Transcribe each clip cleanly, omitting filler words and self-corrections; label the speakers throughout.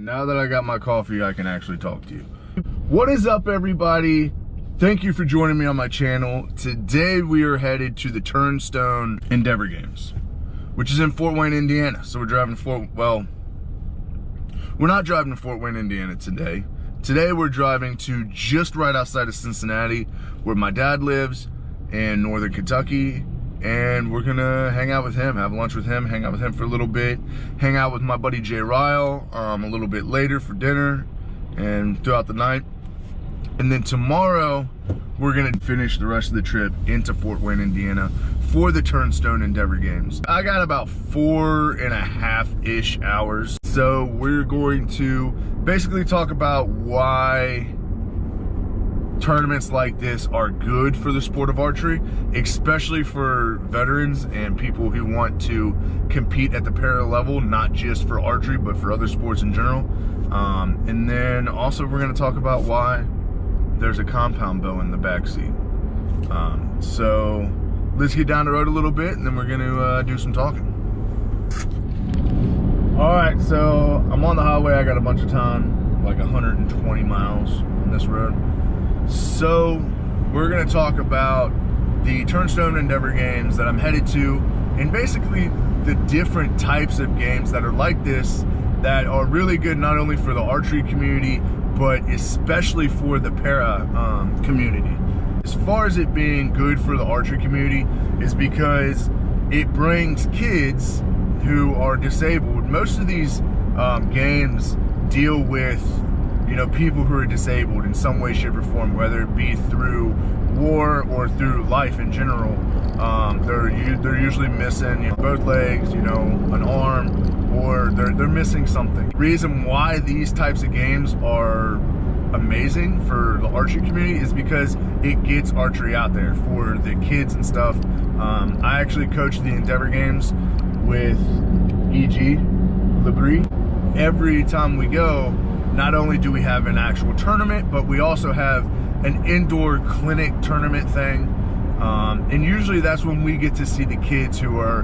Speaker 1: now that I got my coffee, I can actually talk to you. What is up, everybody? Thank you for joining me on my channel. Today we are headed to the Turnstone Endeavor Games, which is in Fort Wayne, Indiana. So we're driving we're not driving to Fort Wayne, Indiana today. Today we're driving to just right outside of Cincinnati, where my dad lives, in northern Kentucky. And we're gonna hang out with him, have lunch with him, hang out with him for a little bit, hang out with my buddy Jay Ryle a little bit later for dinner and throughout the night. And then tomorrow, we're gonna finish the rest of the trip into Fort Wayne, Indiana for the Turnstone Endeavor Games. I got about 4.5-ish hours. So we're going to basically talk about why tournaments like this are good for the sport of archery, especially for veterans and people who want to compete at the para level, not just for archery, but for other sports in general. And then also we're gonna talk about why there's a compound bow in the back seat. So let's get down the road a little bit and then we're gonna do some talking. All right, so I'm on the highway. I got a bunch of time, like 120 miles on this road. So we're gonna talk about the Turnstone Endeavor Games that I'm headed to, and basically the different types of games that are like this that are really good not only for the archery community, but especially for the para community. As far as it being good for the archery community is because it brings kids who are disabled. Most of these games deal with people who are disabled in some way, shape, or form, whether it be through war or through life in general. They're usually missing both legs, an arm, or they're missing something. The reason why these types of games are amazing for the archery community is because it gets archery out there for the kids and stuff. I actually coach the Endeavor Games with E.G. Labrie. Every time we go, not only do we have an actual tournament, but we also have an indoor clinic tournament thing. And usually that's when we get to see the kids who are,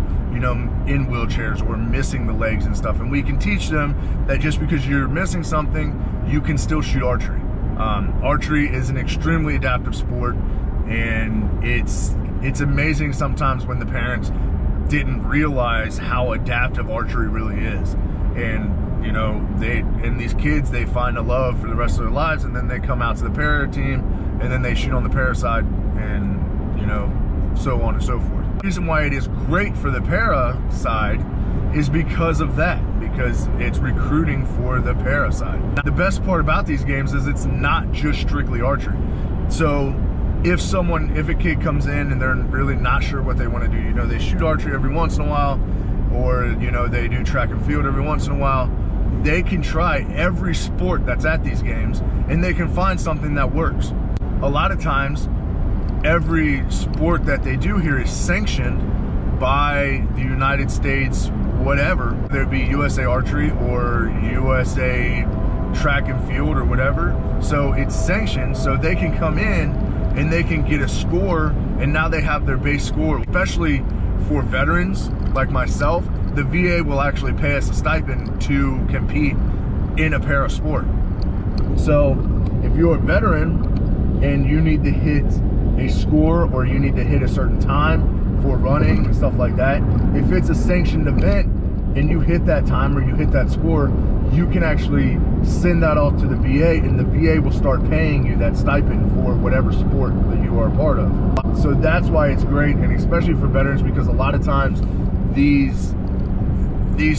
Speaker 1: in wheelchairs or missing the legs and stuff. And we can teach them that just because you're missing something, you can still shoot archery. Archery is an extremely adaptive sport, and it's amazing sometimes when the parents didn't realize how adaptive archery really is. And these kids, they find a love for the rest of their lives, and then they come out to the para team, and then they shoot on the para side, and so on and so forth. The reason why it is great for the para side is because of that, because it's recruiting for the para side. Now, the best part about these games is it's not just strictly archery. So if a kid comes in and they're really not sure what they want to do, they shoot archery every once in a while, or they do track and field every once in a while, they can try every sport that's at these games and they can find something that works. A lot of times, every sport that they do here is sanctioned by the United States, whatever, whether it be USA Archery or USA Track and Field or whatever. So it's sanctioned, so they can come in and they can get a score, and now they have their base score. Especially for veterans like myself, the VA will actually pay us a stipend to compete in a para sport. So if you're a veteran and you need to hit a score, or you need to hit a certain time for running and stuff like that, if it's a sanctioned event and you hit that time or you hit that score, you can actually send that off to the VA, and the VA will start paying you that stipend for whatever sport that you are a part of. So that's why it's great, and especially for veterans, because a lot of times these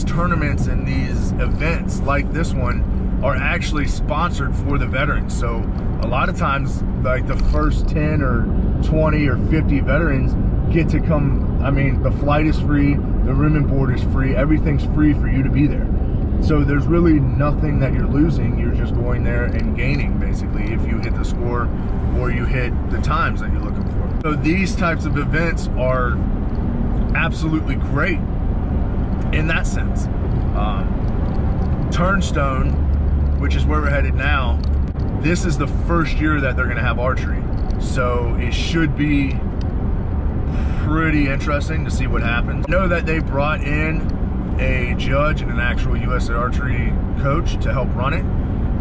Speaker 1: tournaments and these events like this one are actually sponsored for the veterans. So a lot of times, like the first 10 or 20 or 50 veterans get to come. I mean, the flight is free, the room and board is free, everything's free for you to be there. So there's really nothing that you're losing. You're just going there and gaining, basically, if you hit the score or you hit the times that you're looking for. So these types of events are absolutely great in that sense. Turnstone, which is where we're headed now, this is the first year that they're gonna have archery. So it should be pretty interesting to see what happens. I know that they brought in a judge and an actual USA Archery coach to help run it.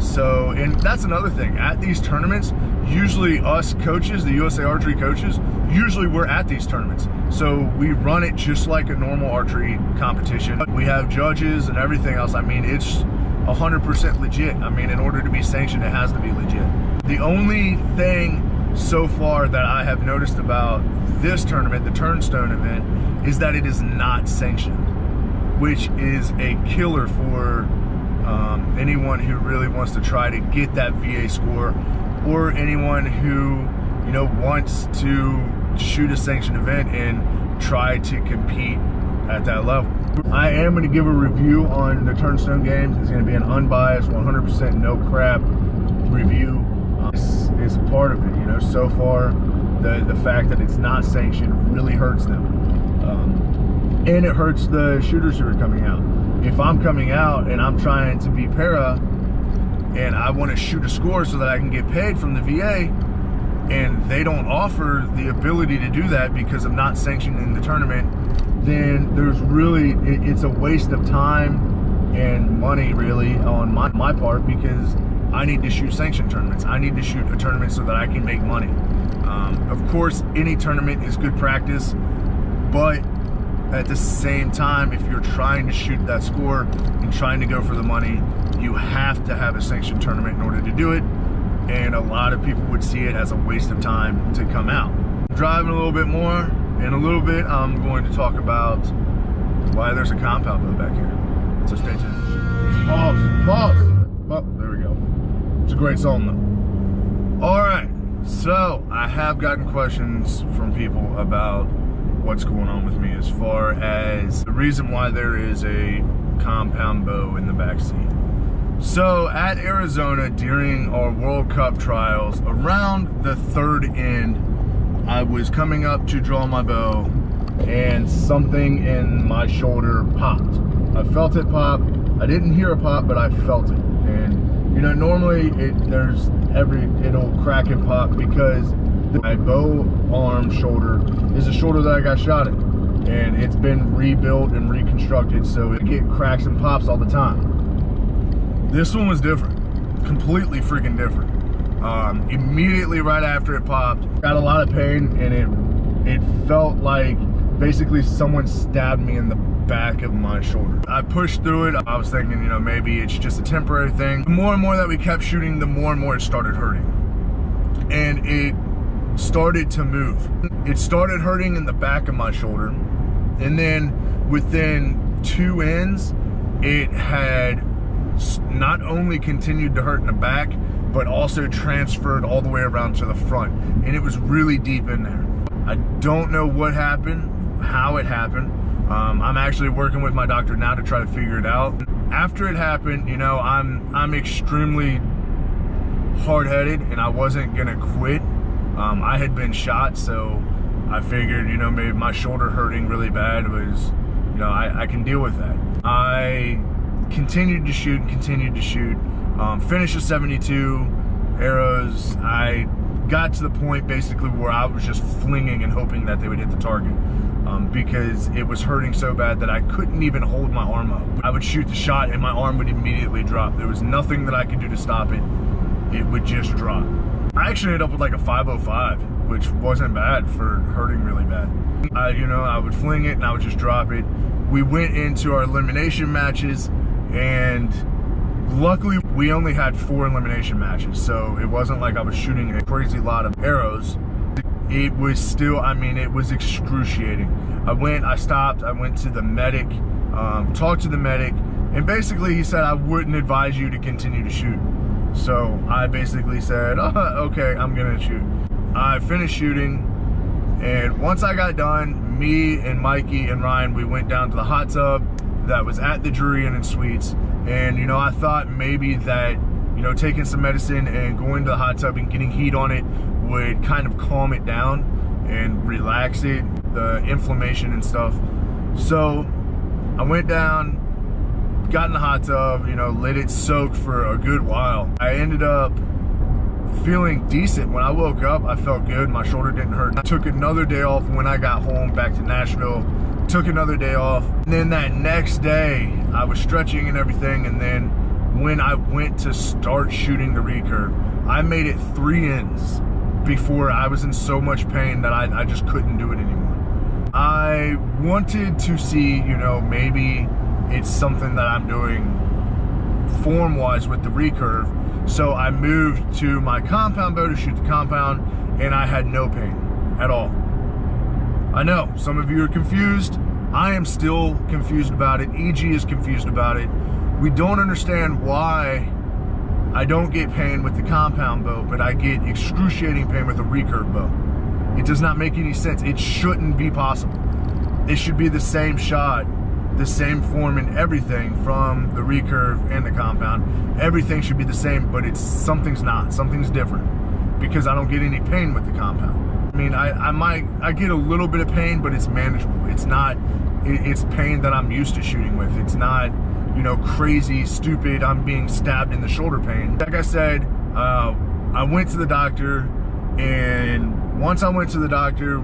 Speaker 1: So, and that's another thing. At these tournaments, usually us coaches, the USA Archery coaches, usually we're at these tournaments. So we run it just like a normal archery competition. We have judges and everything else. I mean, it's 100% legit. I mean, in order to be sanctioned, it has to be legit. The only thing so far that I have noticed about this tournament, the Turnstone event, is that it is not sanctioned, which is a killer for anyone who really wants to try to get that VA score, or anyone who, you know, wants to shoot a sanctioned event and try to compete at that level. I am going to give a review on the Turnstone games. It's going to be an unbiased, 100% no crap review. This is part of it, you know. So far, the fact that it's not sanctioned really hurts them, and it hurts the shooters who are coming out. If I'm coming out and I'm trying to be para and I want to shoot a score so that I can get paid from the VA, and they don't offer the ability to do that because I'm not sanctioned in the tournament, then there's really, it's a waste of time and money really on my part, because I need to shoot sanctioned tournaments. I need to shoot a tournament so that I can make money. Of course, any tournament is good practice, but at the same time, if you're trying to shoot that score and trying to go for the money, you have to have a sanctioned tournament in order to do it. And a lot of people would see it as a waste of time to come out. Driving a little bit more, in a little bit I'm going to talk about why there's a compound bow back here. So stay tuned. Pause. Oh, there we go. It's a great song though. All right, so I have gotten questions from people about what's going on with me as far as the reason why there is a compound bow in the back seat. So at Arizona, during our World Cup trials, around the third end, I was coming up to draw my bow and something in my shoulder popped. I felt it pop. I didn't hear a pop, but I felt it. And you know, normally it'll crack and pop because my bow arm shoulder is a shoulder that I got shot at, and it's been rebuilt and reconstructed, so it get cracks and pops all the time. This one was different, completely freaking different. Immediately right after it popped, got a lot of pain, and it felt like basically someone stabbed me in the back of my shoulder. I pushed through it. I was thinking, you know, maybe it's just a temporary thing. The more and more that we kept shooting, the more and more it started hurting, and it started to move. It started hurting in the back of my shoulder, and then within 2 ends, it had not only continued to hurt in the back, but also transferred all the way around to the front, and it was really deep in there. I don't know what happened, how it happened. I'm actually working with my doctor now to try to figure it out. After it happened, you know, I'm extremely hard-headed, and I wasn't gonna quit. I had been shot, so I figured, you know, maybe my shoulder hurting really bad was, you know, I can deal with that. I continued to shoot, finished the 72 arrows. I got to the point basically where I was just flinging and hoping that they would hit the target, because it was hurting so bad that I couldn't even hold my arm up. I would shoot the shot and my arm would immediately drop. There was nothing that I could do to stop it. It would just drop. I actually ended up with like a 505, which wasn't bad for hurting really bad. You know, I would fling it and I would just drop it. We went into our elimination matches, and luckily we only had 4 elimination matches, so it wasn't like I was shooting a crazy lot of arrows. It was still, I mean, it was excruciating. I stopped, I went to the medic, talked to the medic, and basically he said I wouldn't advise you to continue to shoot. So I basically said, okay, I'm gonna shoot. I finished shooting, and once I got done, me and Mikey and Ryan, we went down to the hot tub that was at the Drury Inn and Suites. And you know, I thought maybe that, you know, taking some medicine and going to the hot tub and getting heat on it would kind of calm it down and relax it, the inflammation and stuff. So I went down, got in the hot tub, you know, let it soak for a good while. I ended up feeling decent. When I woke up, I felt good. My shoulder didn't hurt. I took another day off when I got home back to Nashville took another day off. And then that next day, I was stretching and everything, and then when I went to start shooting the recurve, I made it 3 ends before I was in so much pain that I just couldn't do it anymore. I wanted to see, you know, maybe it's something that I'm doing form-wise with the recurve. So I moved to my compound bow to shoot the compound, and I had no pain at all. I know some of you are confused. I am still confused about it. EG is confused about it. We don't understand why I don't get pain with the compound bow, but I get excruciating pain with a recurve bow. It does not make any sense. It shouldn't be possible. It should be the same shot, the same form and everything from the recurve and the compound. Everything should be the same, but something's not. Something's different because I don't get any pain with the compound. I mean, I get a little bit of pain, but it's manageable. It's pain that I'm used to shooting with. It's not, you know, crazy, stupid, I'm being stabbed in the shoulder pain. Like I said, I went to the doctor, and once I went to the doctor,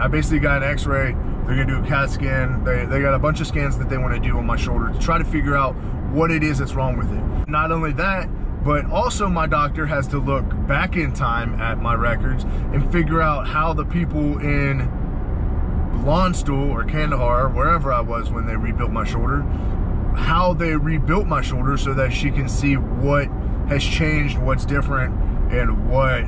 Speaker 1: I basically got an x-ray. They're gonna do a CAT scan. They got a bunch of scans that they wanna do on my shoulder to try to figure out what it is that's wrong with it. Not only that, but also my doctor has to look back in time at my records and figure out how the people in Turnstone or Kandahar, wherever I was when they rebuilt my shoulder, how they rebuilt my shoulder so that she can see what has changed, what's different, and what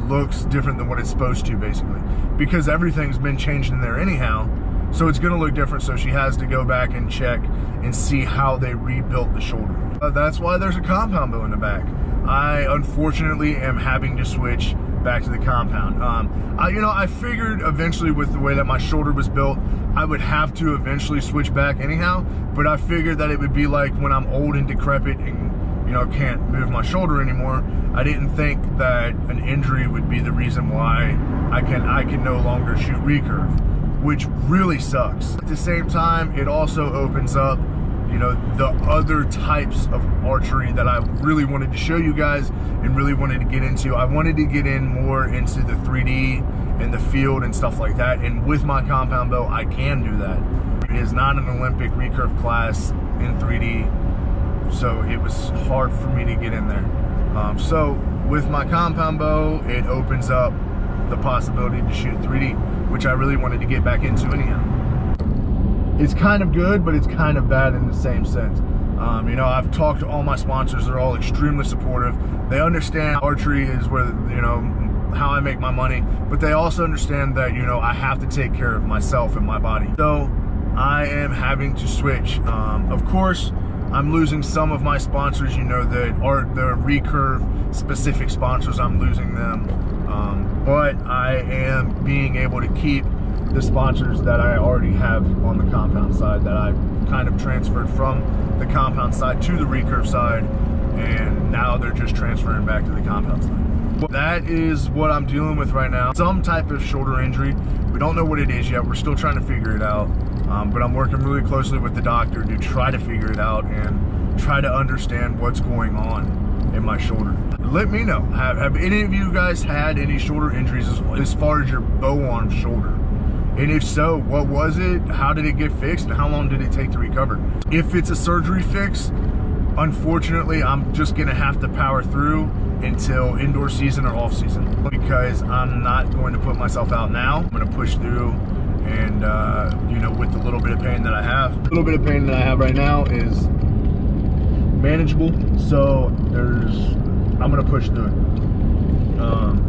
Speaker 1: looks different than what it's supposed to, basically. Because everything's been changed in there anyhow, so it's gonna look different, so she has to go back and check and see how they rebuilt the shoulder. That's why there's a compound bow in the back. I unfortunately am having to switch back to the compound. I figured eventually with the way that my shoulder was built, I would have to eventually switch back anyhow, but I figured that it would be like when I'm old and decrepit and, you know, can't move my shoulder anymore. I didn't think that an injury would be the reason why I can no longer shoot recurve, which really sucks. At the same time, it also opens up, you know, the other types of archery that I really wanted to show you guys and really wanted to get into. I wanted to get in more into the 3D and the field and stuff like that, and with my compound bow, I can do that. It is not an Olympic recurve class in 3D, so it was hard for me to get in there. So with my compound bow, it opens up the possibility to shoot 3D, which I really wanted to get back into anyhow. It's kind of good, but it's kind of bad in the same sense. You know, I've talked to all my sponsors. They're all extremely supportive. They understand archery is where, you know, how I make my money, but they also understand that, you know, I have to take care of myself and my body. So I am having to switch. Of course, I'm losing some of my sponsors, you know, that are the recurve specific sponsors. I'm losing them, but I am being able to keep the sponsors that I already have on the compound side, that I kind of transferred from the compound side to the recurve side, and now they're just transferring back to the compound side. That is what I'm dealing with right now. Some type of shoulder injury. We don't know what it is yet. We're still trying to figure it out. But I'm working really closely with the doctor to try to figure it out and try to understand what's going on in my shoulder. Let me know. Have any of you guys had any shoulder injuries as far as your bow arm shoulder? And if so, what was it? How did it get fixed? And how long did it take to recover? If it's a surgery fix, unfortunately, I'm just gonna have to power through until indoor season or off season, because I'm not going to put myself out now. I'm gonna push through, and you know, with the little bit of pain that I have. A little bit of pain that I have right now is manageable, so I'm gonna push through it.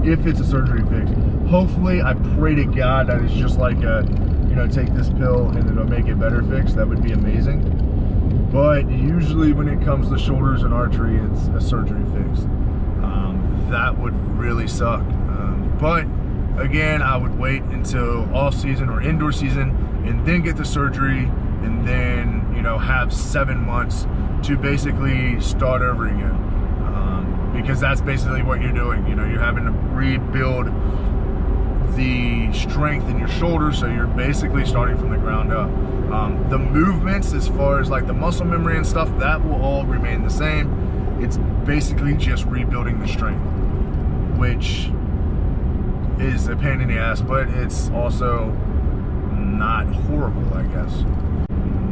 Speaker 1: If it's a surgery fix. Hopefully, I pray to God that it's just like a, you know, take this pill and it'll make it better fix. That would be amazing. But usually when it comes to shoulders and archery, it's a surgery fix. That would really suck. But again, I would wait until off season or indoor season and then get the surgery, and then, you know, have 7 months to basically start over again. Because that's basically what you're doing. You know, you're having to rebuild the strength in your shoulder, so you're basically starting from the ground up. The movements, as far as like the muscle memory and stuff, that will all remain the same. It's basically just rebuilding the strength, which is a pain in the ass, but it's also not horrible, I guess.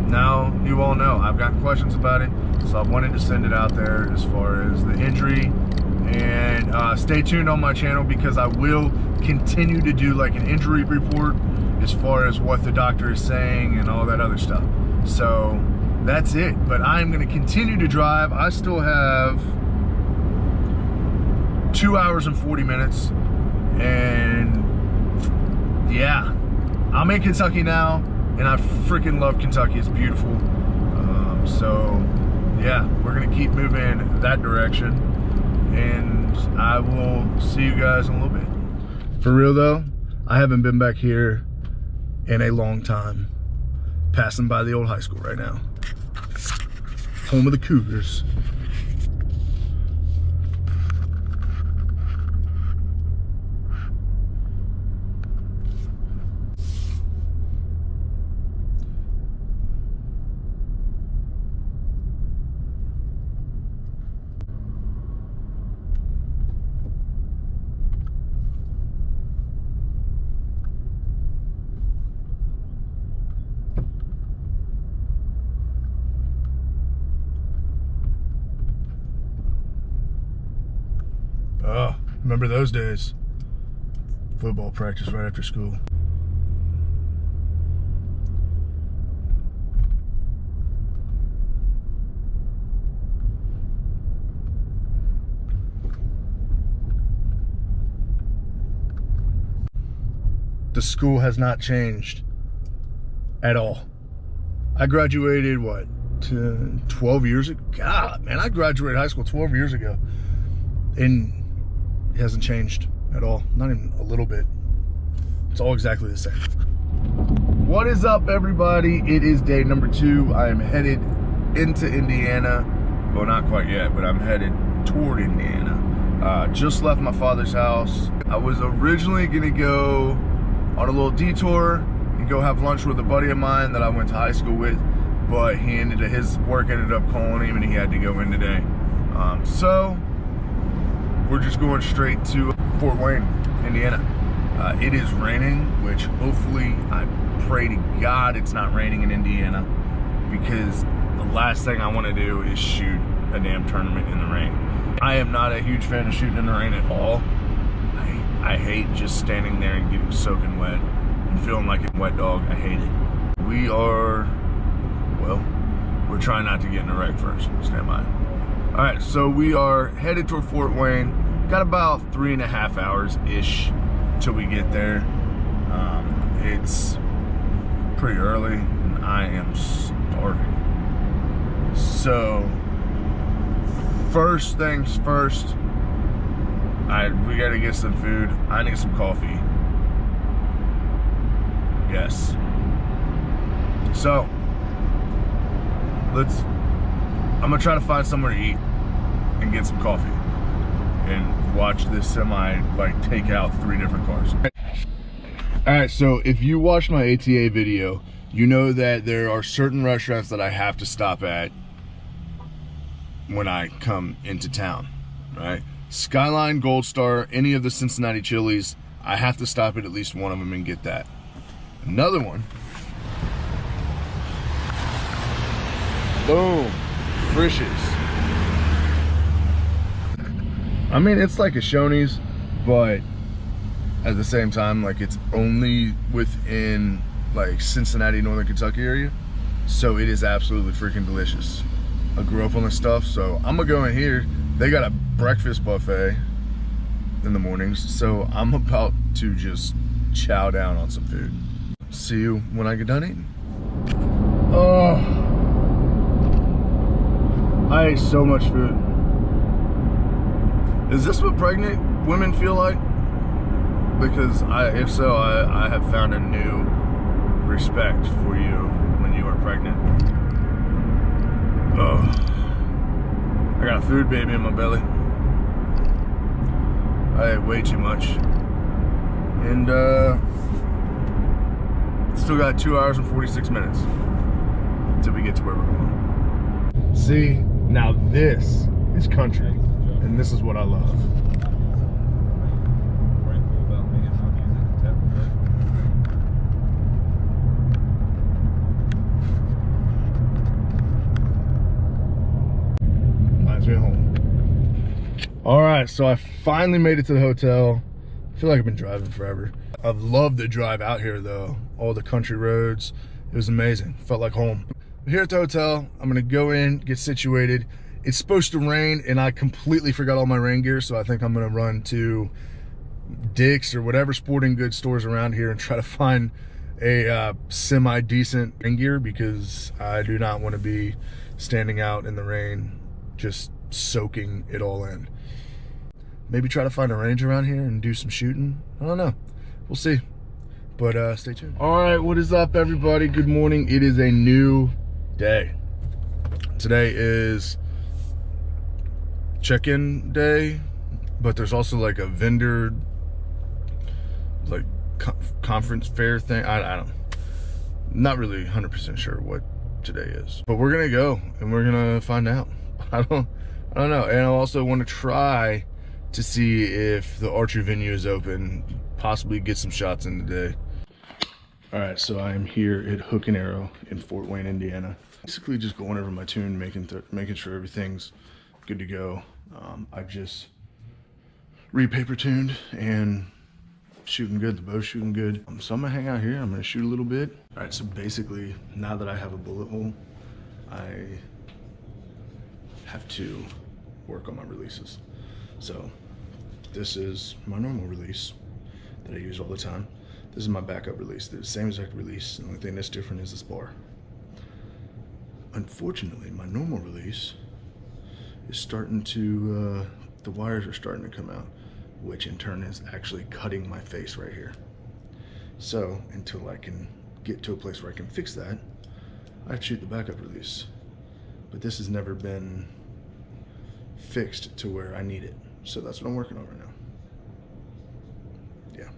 Speaker 1: Now, you all know, I've gotten questions about it, so I wanted to send it out there as far as the injury. And stay tuned on my channel, because I will continue to do like an injury report as far as what the doctor is saying and all that other stuff. So that's it. But I'm going to continue to drive. I still have 2 hours and 40 minutes. And yeah, I'm in Kentucky now, and I freaking love Kentucky. It's beautiful. So yeah, we're going to keep moving that direction. And I will see you guys in a little bit. For real though, I haven't been back here in a long time. Passing by the old high school right now. Home of the Cougars. Oh, remember those days? Football practice right after school. The school has not changed at all. I graduated, what, 12 years ago? God, man, I graduated high school 12 years ago. And it hasn't changed at all, not even a little bit. It's all exactly the same. What is up, everybody? It is day number 2. I am headed into Indiana. Well, not quite yet, but I'm headed toward Indiana. Just left my father's house. I was originally gonna go on a little detour and go have lunch with a buddy of mine that I went to high school with, but his work ended up calling him and he had to go in today. So we're just going straight to Fort Wayne, Indiana. It is raining, which hopefully, I pray to God it's not raining in Indiana, because the last thing I want to do is shoot a damn tournament in the rain. I am not a huge fan of shooting in the rain at all. I hate just standing there and getting soaking wet and feeling like a wet dog. I hate it. We're trying not to get in a wreck first. Stand by. All right, so we are headed toward Fort Wayne. Got about 3.5 hours-ish till we get there. It's pretty early and I am starving. So, first things first, we gotta get some food. I need some coffee. Yes. So, I'm gonna try to find somewhere to eat and get some coffee and watch this semi take out 3 different cars. All right, so if you watched my ATA video, you know that there are certain restaurants that I have to stop at when I come into town, right? Skyline, Gold Star, any of the Cincinnati Chili's, I have to stop at least one of them and get that. Another one, boom, Frisch's. I mean, it's like a Shoney's, but at the same time, like, it's only within like Cincinnati, Northern Kentucky area, so it is absolutely freaking delicious. I grew up on this stuff, so I'm gonna go in here. They got a breakfast buffet in the mornings, so I'm about to just chow down on some food. See you when I get done eating. Oh, I ate so much food. Is this what pregnant women feel like? Because if so, I have found a new respect for you when you are pregnant. Oh, I got a food baby in my belly. I ate way too much. And still got 2 hours and 46 minutes until we get to where we're going. See, now this is country, and this is what I love. All right, so I finally made it to the hotel. I feel like I've been driving forever. I've loved the drive out here though. All the country roads, it was amazing. Felt like home. Here at the hotel, I'm gonna go in, get situated. It's supposed to rain and I completely forgot all my rain gear, so I think I'm gonna run to Dick's or whatever sporting goods stores around here and try to find a semi-decent rain gear, because I do not want to be standing out in the rain just soaking it all in. Maybe try to find a range around here and do some shooting. I don't know, we'll see, but stay tuned. All right, what is up everybody? Good morning. It is a new day. Today is check-in day, but there's also like a vendor like conference fair thing. I don't, not really 100% sure what today is, but we're gonna go and we're gonna find out. I don't know. And I also want to try to see if the archery venue is open, possibly get some shots in today. All right, so I am here at Hook and Arrow in Fort Wayne, Indiana. Basically just going over my tune, making sure everything's good to go. I just re-paper tuned and shooting good. The bow's shooting good. So I'm gonna hang out here. I'm gonna shoot a little bit. All right, so basically now that I have a bullet hole, I have to work on my releases. So this is my normal release that I use all the time. This is my backup release. They're the same exact release. The only thing that's different is this bar. Unfortunately, my normal release is starting to, the wires are starting to come out, which in turn is actually cutting my face right here. So until I can get to a place where I can fix that, I have to shoot the backup release. But this has never been fixed to where I need it. So that's what I'm working on right now. Yeah.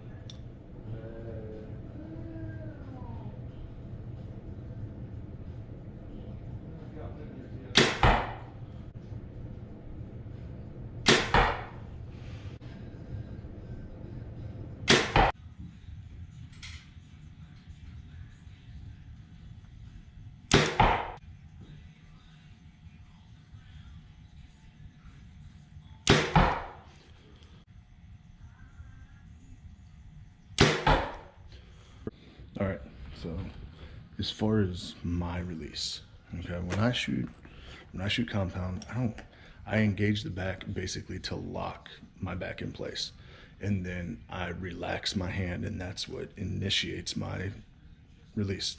Speaker 1: All right, so as far as my release, okay, when I shoot compound, I engage the back basically to lock my back in place, and then I relax my hand, and that's what initiates my release.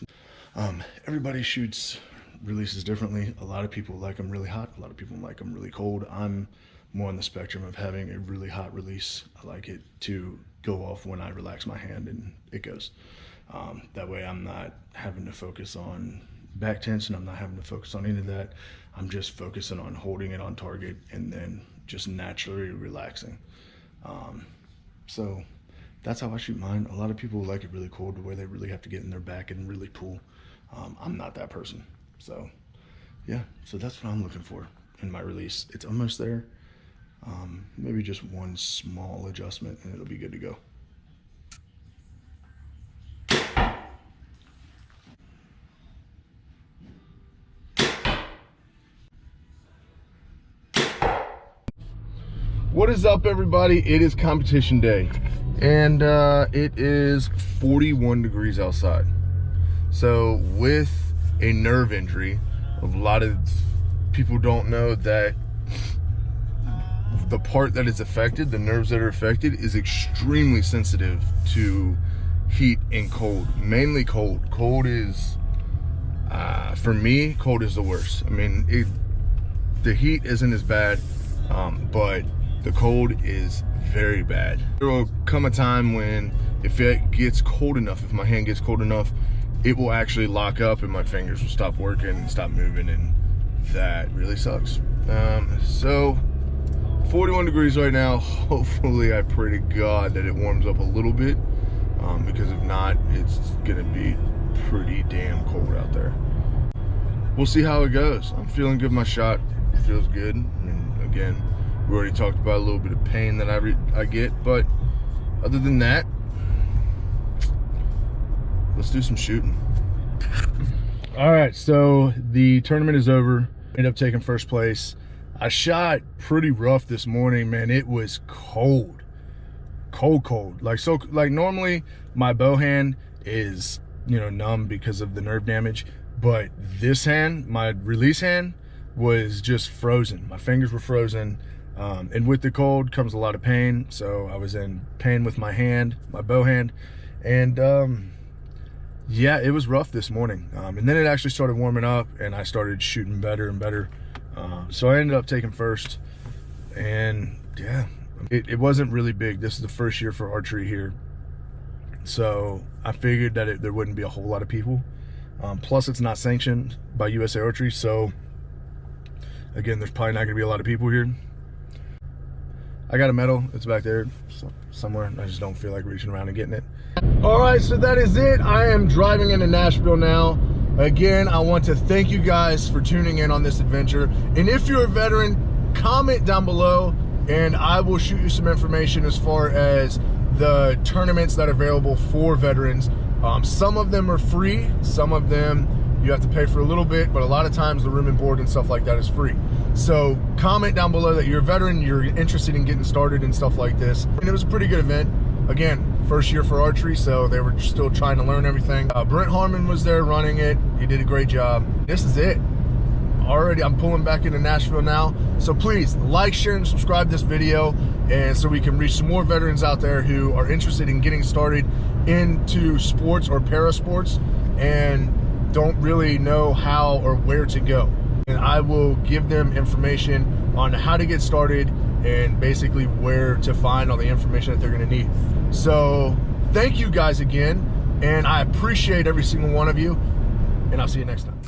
Speaker 1: Everybody shoots releases differently. A lot of people like them really hot, a lot of people like them really cold. I'm more on the spectrum of having a really hot release. I like it to go off when I relax my hand and it goes. That way I'm not having to focus on back tension, I'm not having to focus on any of that. I'm just focusing on holding it on target and then just naturally relaxing. So that's how I shoot mine. A lot of people like it really cold, to where they really have to get in their back and really pull. I'm not that person. So yeah, so that's what I'm looking for in my release. It's almost there. Maybe just one small adjustment and it'll be good to go. What is up everybody? It is competition day and it is 41 degrees outside. So with a nerve injury, a lot of people don't know that the part that is affected, the nerves that are affected, is extremely sensitive to heat and cold, mainly cold. Cold is, for me, cold is the worst. I mean, the heat isn't as bad, but the cold is very bad. There will come a time when if it gets cold enough, if my hand gets cold enough, it will actually lock up and my fingers will stop working and stop moving, and that really sucks. So 41 degrees right now. Hopefully, I pray to God that it warms up a little bit, because if not, it's gonna be pretty damn cold out there. We'll see how it goes. I'm feeling good. My shot feels good. I mean, again, we already talked about a little bit of pain that I get, but other than that, let's do some shooting. All right, so the tournament is over. Ended up taking first place. I shot pretty rough this morning, man. It was cold. Cold. Like normally my bow hand is, you know, numb because of the nerve damage, but this hand, my release hand, was just frozen. My fingers were frozen, and with the cold comes a lot of pain. So I was in pain with my hand, my bow hand, and yeah, it was rough this morning. And then it actually started warming up, and I started shooting better and better. So I ended up taking first, and yeah, it wasn't really big. This is the first year for archery here, so I figured that there wouldn't be a whole lot of people. Plus, it's not sanctioned by USA Archery, so again, there's probably not gonna be a lot of people here. I got a medal, it's back there somewhere. I just don't feel like reaching around and getting it. All right, so that is it. I am driving into Nashville now. Again, I want to thank you guys for tuning in on this adventure. And if you're a veteran, comment down below and I will shoot you some information as far as the tournaments that are available for veterans. Some of them are free, some of them you have to pay for a little bit, but a lot of times the room and board and stuff like that is free. So comment down below that you're a veteran, you're interested in getting started and stuff like this. And it was a pretty good event. Again, first year for archery, so they were still trying to learn everything. Brent Harmon was there running it. He did a great job. This is it. Already, I'm pulling back into Nashville now. So please like, share, and subscribe this video, and so we can reach some more veterans out there who are interested in getting started into sports or para sports and don't really know how or where to go. And I will give them information on how to get started and basically where to find all the information that they're gonna need. So thank you guys again, and I appreciate every single one of you, and I'll see you next time.